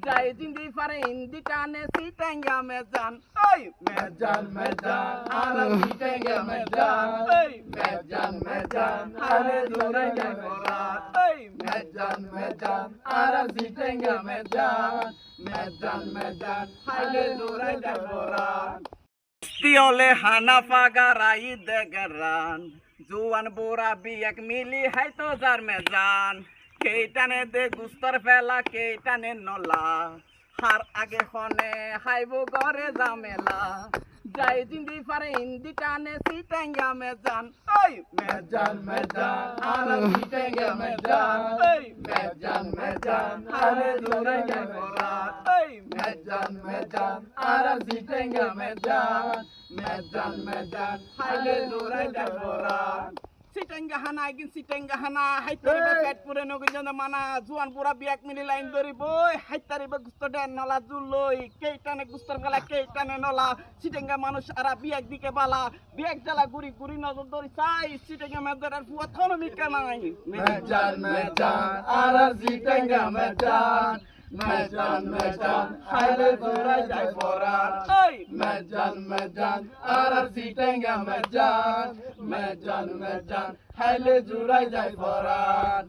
যাই জিন্দি পারে হিন্দি টানে সিটাঙ্গা মেজান ওই মেজান আলা সিটাঙ্গা মেজান ওই মেজান আলে দৌড়াই যায় ফরাত ওই মেজান আলা সিটাঙ্গা মেজান আলে দৌড়াই যায় ফরাত তিওলে হানাফা গারাই দেগরান জুয়ান বুড়া বিয়াক মিলি হাই তো যার মেজান কেইটানে দে গুস্তর ফেলা কেইটানে নলা হার আগে ফনে হাইব ঘরে জামেলা যাই জিন্দি পারে হিন্দি টানে সিটাঙ্গা মেজান ওই মেজান আলা সিটাঙ্গা মেজান ওই মেজান আলে দৌড়াই যায় ফরাত ওই মেজান আলা সিটাঙ্গা মেজান হাইলে দৌড়াই যায় ফরাত সিটাঙ্গা হানা গিন সিটাঙ্গা হানা হাইতারিবা পেট পুরে নগিন মানা জুয়ান পুরা বিয়াক মিলি লাইন ধরি বই হাইতারিবা গুস্ত ডেন নলা জুলই কেইটানে গুস্তর গলা কেইটানে নলা সিটাঙ্গা মানুষ আরা বিয়াক দিকে বালা বিয়াক জ্বালা গুড়ি গুড়ি নজর ধরি চাই সিটাঙ্গা মেদার আর ফুয়া থনো মিকা নাই মেজান আরা সিটাঙ্গা মেজান হাইলে দৌড়াই যায় ফরাত ওই মেজান আরা সিটাঙ্গা মেজান হাইলে জুড়াই যায় ফরাত